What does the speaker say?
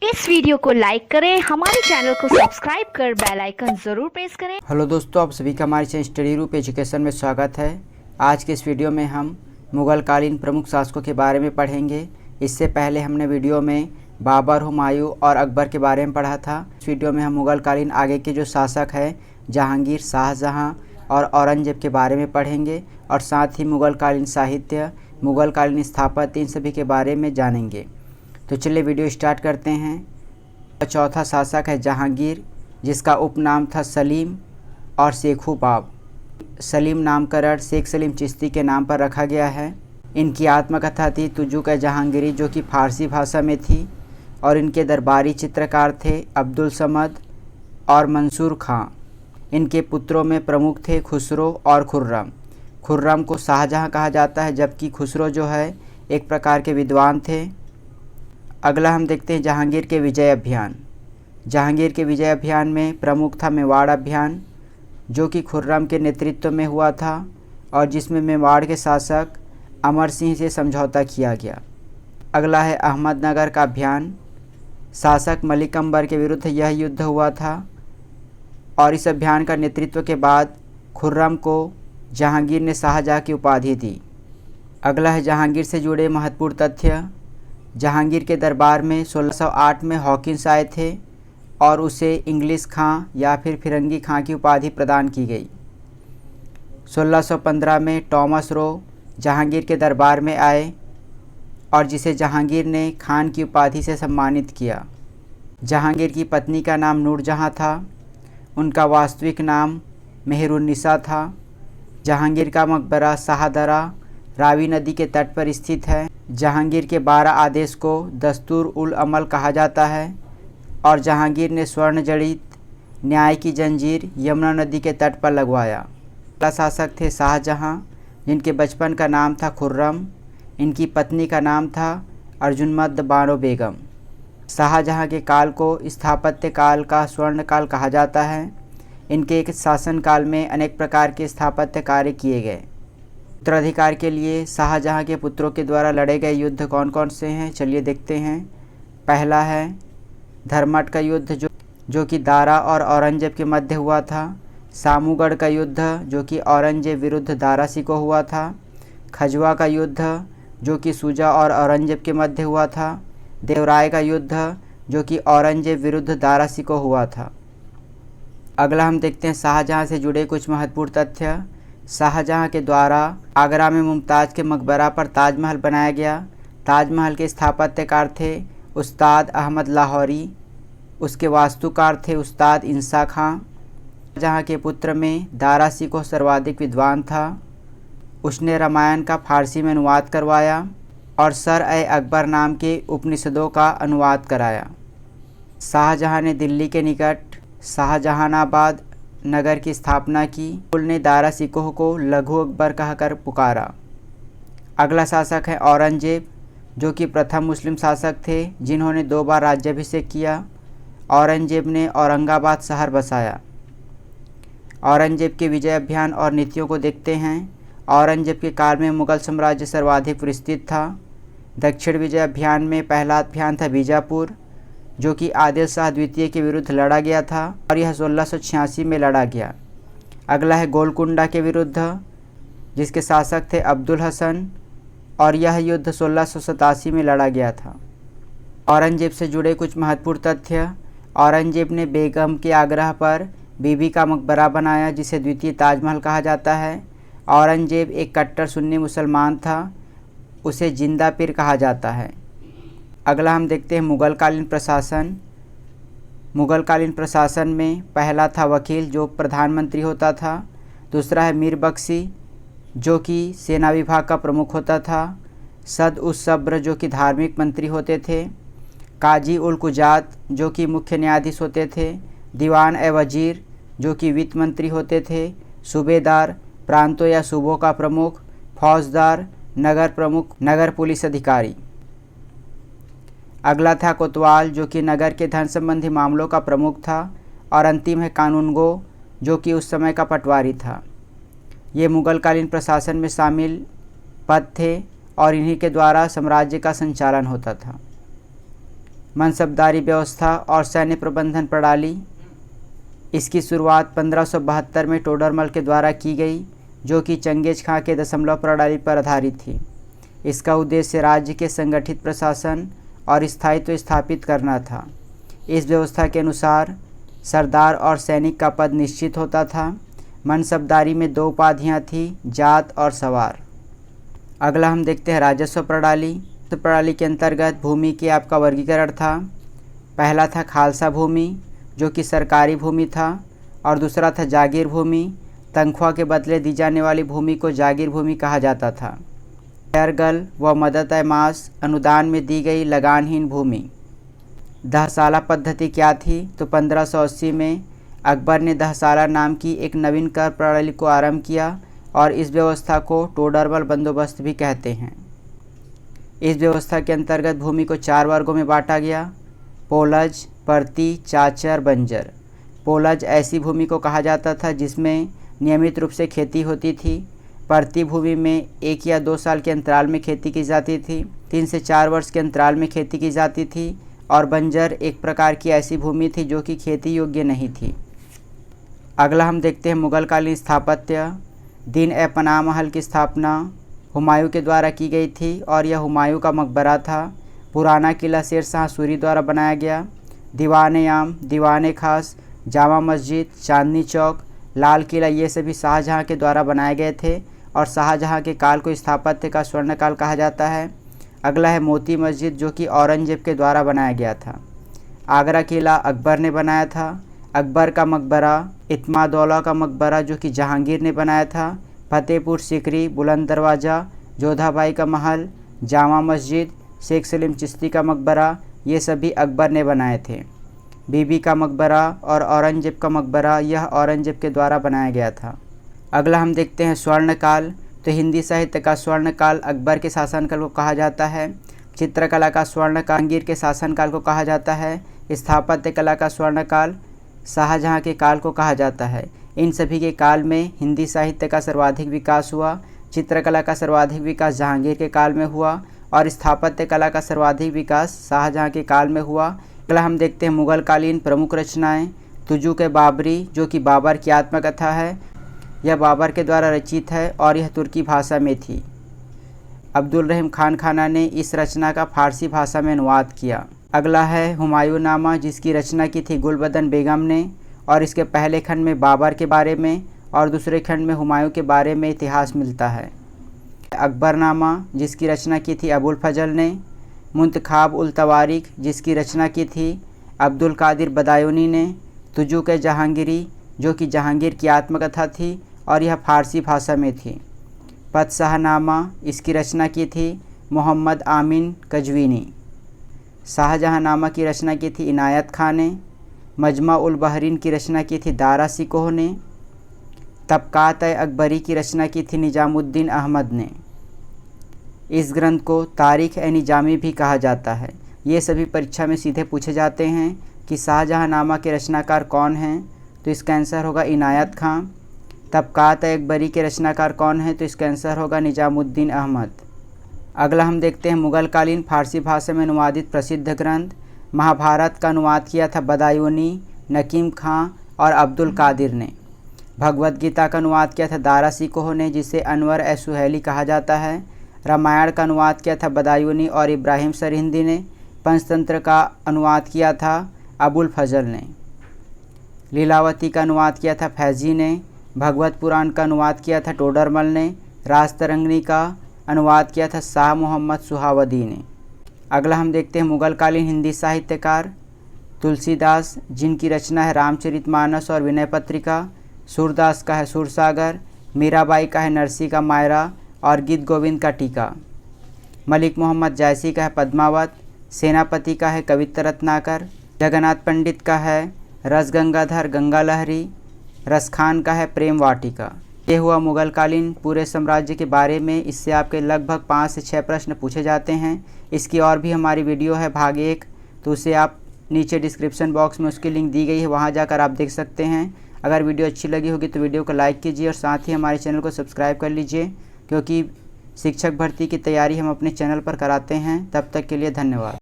इस वीडियो को लाइक करें, हमारे चैनल को सब्सक्राइब कर बेल आइकन जरूर प्रेस करें। हेलो दोस्तों, आप सभी का हमारे चैनल स्टडी रूप एजुकेशन में स्वागत है। आज के इस वीडियो में हम मुग़ल कालीन प्रमुख शासकों के बारे में पढ़ेंगे। इससे पहले हमने वीडियो में बाबर, हुमायूं और अकबर के बारे में पढ़ा था। इस वीडियो में हम मुग़ल कालीन आगे के जो शासक हैं जहांगीर, शाहजहां और औरंगजेब के बारे में पढ़ेंगे और साथ ही मुग़ल कालीन साहित्य, मुग़ल कालीन स्थापत्य, इन सभी के बारे में जानेंगे। तो चलिए वीडियो स्टार्ट करते हैं। चौथा शासक है जहांगीर, जिसका उपनाम था सलीम और शेखुबाब। सलीम नामकरण शेख सलीम चिश्ती के नाम पर रखा गया है। इनकी आत्मकथा थी तुजुक जहांगीरी, जो कि फ़ारसी भाषा में थी, और इनके दरबारी चित्रकार थे अब्दुल समद और मंसूर खां। इनके पुत्रों में प्रमुख थे खुसरो और खुर्रम। खुर्रम को शाहजहां कहा जाता है, जबकि खुसरो जो है एक प्रकार के विद्वान थे। अगला हम देखते हैं जहांगीर के विजय अभियान। जहांगीर के विजय अभियान में प्रमुख था मेवाड़ अभियान, जो कि खुर्रम के नेतृत्व में हुआ था और जिसमें मेवाड़ के शासक अमर सिंह से समझौता किया गया। अगला है अहमदनगर का अभियान। शासक मलिक अंबर के विरुद्ध यह युद्ध हुआ था और इस अभियान का नेतृत्व के बाद खुर्रम को जहांगीर ने शाहजहां की उपाधि दी। अगला है जहांगीर से जुड़े महत्वपूर्ण तथ्य। जहांगीर के दरबार में 1608 में हॉकिंस आए थे और उसे इंग्लिश खां या फिर फिरंगी खां की उपाधि प्रदान की गई। 1615 में टॉमस रो जहांगीर के दरबार में आए और जिसे जहांगीर ने खान की उपाधि से सम्मानित किया। जहांगीर की पत्नी का नाम नूरजहां था। उनका वास्तविक नाम मेहरुन्निसा था। जहांगीर का मकबरा शाहदरा रावी नदी के तट पर स्थित है। जहांगीर के 12 आदेश को दस्तूर उल अमल कहा जाता है और जहांगीर ने स्वर्ण जड़ित न्याय की जंजीर यमुना नदी के तट पर लगवाया। पहला शासक थे शाहजहां, जिनके बचपन का नाम था खुर्रम। इनकी पत्नी का नाम था अर्जुनमद बानो बेगम। शाहजहां के काल को स्थापत्य काल का स्वर्ण काल कहा जाता है। इनके एक शासनकाल में अनेक प्रकार के स्थापत्य कार्य किए गए। उत्तराधिकार के लिए शाहजहां के पुत्रों के द्वारा लड़े गए युद्ध कौन कौन से हैं, चलिए देखते हैं। पहला है धर्मट का युद्ध, जो कि दारा और औरंगजेब के मध्य हुआ था। सामूगढ़ का युद्ध, जो कि औरंगजेब विरुद्ध दारा सिको हुआ था। खजवा का युद्ध, जो कि शुजा और औरंगजेब के मध्य हुआ था। देवराय का युद्ध, जो कि औरंगजेब विरुद्ध दारा सिको हुआ था। अगला हम देखते हैं शाहजहां से जुड़े कुछ महत्वपूर्ण तथ्य। शाहजहां के द्वारा आगरा में मुमताज़ के मकबरा पर ताजमहल बनाया गया। ताजमहल के स्थापत्यकार थे उस्ताद अहमद लाहौरी। उसके वास्तुकार थे उस्ताद इंसा खां। शाहजहां के पुत्र में दारा सिकोह सर्वाधिक विद्वान था। उसने रामायण का फ़ारसी में अनुवाद करवाया और सर-ए-अकबर नाम के उपनिषदों का अनुवाद कराया। शाहजहां ने दिल्ली के निकट शाहजहानाबाद नगर की स्थापना की। कुल ने दारा सिकोह को लघु अकबर कहकर पुकारा। अगला शासक है औरंगजेब, जो कि प्रथम मुस्लिम शासक थे जिन्होंने 2 बार राज्याभिषेक किया। औरंगजेब ने औरंगाबाद शहर बसाया। औरंगजेब के विजय अभियान और नीतियों को देखते हैं। औरंगजेब के काल में मुगल साम्राज्य सर्वाधिक विस्तृत था। दक्षिण विजय अभियान में पहला अभियान था बीजापुर, जो कि आदिल शाह द्वितीय के विरुद्ध लड़ा गया था और यह 1686 में लड़ा गया। अगला है गोलकुंडा के विरुद्ध, जिसके शासक थे अब्दुल हसन, और यह युद्ध 1687 में लड़ा गया था। औरंगजेब से जुड़े कुछ महत्वपूर्ण तथ्य। औरंगजेब ने बेगम के आग्रह पर बीबी का मकबरा बनाया, जिसे द्वितीय ताजमहल कहा जाता है। औरंगजेब एक कट्टर सुन्नी मुसलमान था। उसे जिंदा पीर कहा जाता है। अगला हम देखते हैं मुग़ल कालीन प्रशासन। मुग़ल कालीन प्रशासन में पहला था वकील, जो प्रधानमंत्री होता था। दूसरा है मीर बख्शी, जो कि सेना विभाग का प्रमुख होता था। सद उस सब्र, जो कि धार्मिक मंत्री होते थे। काजी उल कुजात, जो कि मुख्य न्यायाधीश होते थे। दीवान ए वजीर, जो कि वित्त मंत्री होते थे। सूबेदार, प्रांतों या सूबों का प्रमुख। फौजदार, नगर प्रमुख, नगर पुलिस अधिकारी। अगला था कोतवाल, जो कि नगर के धन संबंधी मामलों का प्रमुख था। और अंतिम है कानूनगो, जो कि उस समय का पटवारी था। ये मुग़ल कालीन प्रशासन में शामिल पद थे और इन्हीं के द्वारा साम्राज्य का संचालन होता था। मनसबदारी व्यवस्था और सैन्य प्रबंधन प्रणाली। इसकी शुरुआत 1572 में टोडरमल के द्वारा की गई, जो कि चंगेज खां के दशमलव प्रणाली पर आधारित थी। इसका उद्देश्य राज्य के संगठित प्रशासन और स्थायित्व स्थापित करना था। इस व्यवस्था के अनुसार सरदार और सैनिक का पद निश्चित होता था। मनसबदारी में 2 उपाधियाँ थीं, जात और सवार। अगला हम देखते हैं राजस्व प्रणाली। तो प्रणाली के अंतर्गत भूमि के आपका वर्गीकरण था। पहला था खालसा भूमि, जो कि सरकारी भूमि था, और दूसरा था जागीर भूमि। तनख्वाह के बदले दी जाने वाली भूमि को जागीर भूमि कहा जाता था। खैरगल व मदत-ए-मास अनुदान में दी गई लगानहीन भूमि। दहसाला पद्धति क्या थी? तो 1580 में अकबर ने दहसाला नाम की एक नवीन कर प्रणाली को आरंभ किया और इस व्यवस्था को टोडरमल बंदोबस्त भी कहते हैं। इस व्यवस्था के अंतर्गत भूमि को 4 वर्गों में बांटा गया: पोलज, परती, चाचर, बंजर। पोलज ऐसी भूमि को कहा जाता था जिसमें नियमित रूप से खेती होती थी। परती भूमि में 1 या 2 साल के अंतराल में खेती की जाती थी। 3 से 4 वर्ष के अंतराल में खेती की जाती थी। और बंजर एक प्रकार की ऐसी भूमि थी जो कि खेती योग्य नहीं थी। अगला हम देखते हैं मुगलकालीन स्थापत्य। दीन-ए-पनाह महल की स्थापना हुमायूं के द्वारा की गई थी और यह हुमायूं का मकबरा था। पुराना किला शेर शाह सूरी द्वारा बनाया गया। दीवान-ए-आम, दीवान-ए-खास, जामा मस्जिद, चांदनी चौक, लाल किला, ये सभी शाहजहाँ के द्वारा बनाए गए थे और शाहजहाँ के काल को स्थापत्य का स्वर्णकाल कहा जाता है। अगला है मोती मस्जिद, जो कि औरंगजेब के द्वारा बनाया गया था। आगरा किला अकबर ने बनाया था। अकबर का मकबरा, इत्मादौला का मकबरा, जो कि जहांगीर ने बनाया था। फतेहपुर सीकरी, बुलंद दरवाज़ा, जोधाबाई का महल, जामा मस्जिद, शेख सलीम चिश्ती का मकबरा, ये सभी अकबर ने बनाए थे। बीबी का मकबरा और औरंगजेब का मकबरा, यह औरंगजेब के द्वारा बनाया गया था। अगला हम देखते हैं स्वर्णकाल। तो हिंदी साहित्य का स्वर्णकाल अकबर के शासनकाल को कहा जाता है। चित्रकला का स्वर्णकाल जहांगीर के शासनकाल को कहा जाता है। स्थापत्य कला का स्वर्णकाल शाहजहाँ के काल को कहा जाता है। इन सभी के काल में हिंदी साहित्य का सर्वाधिक विकास हुआ। चित्रकला का सर्वाधिक विकास जहांगीर के काल में हुआ और स्थापत्य कला का सर्वाधिक विकास शाहजहाँ के काल में हुआ। अगला हम देखते हैं मुगलकालीन प्रमुख रचनाएं। तुजुक बाबरी, जो कि बाबर की आत्मकथा है, यह बाबर के द्वारा रचित है और यह तुर्की भाषा में थी। अब्दुल रहीम खान खाना ने इस रचना का फारसी भाषा में अनुवाद किया। अगला है हुमायूं नामा, जिसकी रचना की थी गुलबदन बेगम ने और इसके पहले खंड में बाबर के बारे में और दूसरे खंड में हुमायूं के बारे में इतिहास मिलता है। अकबरनामा, जिसकी रचना की थी अबुल फजल ने। मुंतखाब उल तवारीख, जिसकी रचना की थी अब्दुल कादिर बदायूनी ने। तुजुक जहांगीरी, जो कि जहांगीर की आत्मकथा थी और यह फारसी भाषा में थी। पदशाहनामा, इसकी रचना की थी मोहम्मद आमीन कजवीनी। शाहजहाँनामा की रचना की थी इनायत खान ने। मजमा उल बहरीन की रचना की थी दारा सिकोह ने। तबकात-ए-अकबरी की रचना की थी निजामुद्दीन अहमद ने। इस ग्रंथ को तारीख़-ए-निजामी भी कहा जाता है। ये सभी परीक्षा में सीधे पूछे जाते हैं कि शाहजहाँनामा के रचनाकार कौन हैं, तो इसका आंसर होगा इनायत खां। तबकात-ए-अकबरी के रचनाकार कौन हैं, तो इसका आंसर होगा निजामुद्दीन अहमद। अगला हम देखते हैं मुगलकालीन फारसी भाषा में अनुवादित प्रसिद्ध ग्रंथ। महाभारत का अनुवाद किया था बदायूनी, नकीम खां और अब्दुल कादिर ने। भगवद गीता का अनुवाद किया था दारा सिकोह ने, जिसे अनवर-ए-सुहैली कहा जाता है। रामायण का अनुवाद किया था बदायूनी और इब्राहिम सरहिंदी ने। पंचतंत्र का अनुवाद किया था अबुल फजल ने। लीलावती का अनुवाद किया था फैजी ने। भगवत पुराण का अनुवाद किया था टोडरमल ने। राजतरंगिणी का अनुवाद किया था शाह मोहम्मद सुहावदी ने। अगला हम देखते हैं मुगलकालीन हिंदी साहित्यकार। तुलसीदास, जिनकी रचना है रामचरितमानस और विनय पत्रिका। सूरदास का है सूरसागर। मीराबाई का है नरसी का मायरा और गीत गोविंद का टीका। मलिक मोहम्मद जायसी का है पद्मावत। सेनापति का है कवित्त रत्नाकर। जगन्नाथ पंडित का है रसगंगाधर गंगा लहरी। रसखान का है प्रेम वाटिका। ये हुआ मुगलकालीन पूरे साम्राज्य के बारे में। इससे आपके लगभग 5 से 6 प्रश्न पूछे जाते हैं। इसकी और भी हमारी वीडियो है भाग 1, तो उसे आप नीचे डिस्क्रिप्शन बॉक्स में उसकी लिंक दी गई है, वहां जाकर आप देख सकते हैं। अगर वीडियो अच्छी लगी होगी तो वीडियो को लाइक कीजिए और साथ ही हमारे चैनल को सब्सक्राइब कर लीजिए, क्योंकि शिक्षक भर्ती की तैयारी हम अपने चैनल पर कराते हैं। तब तक के लिए धन्यवाद।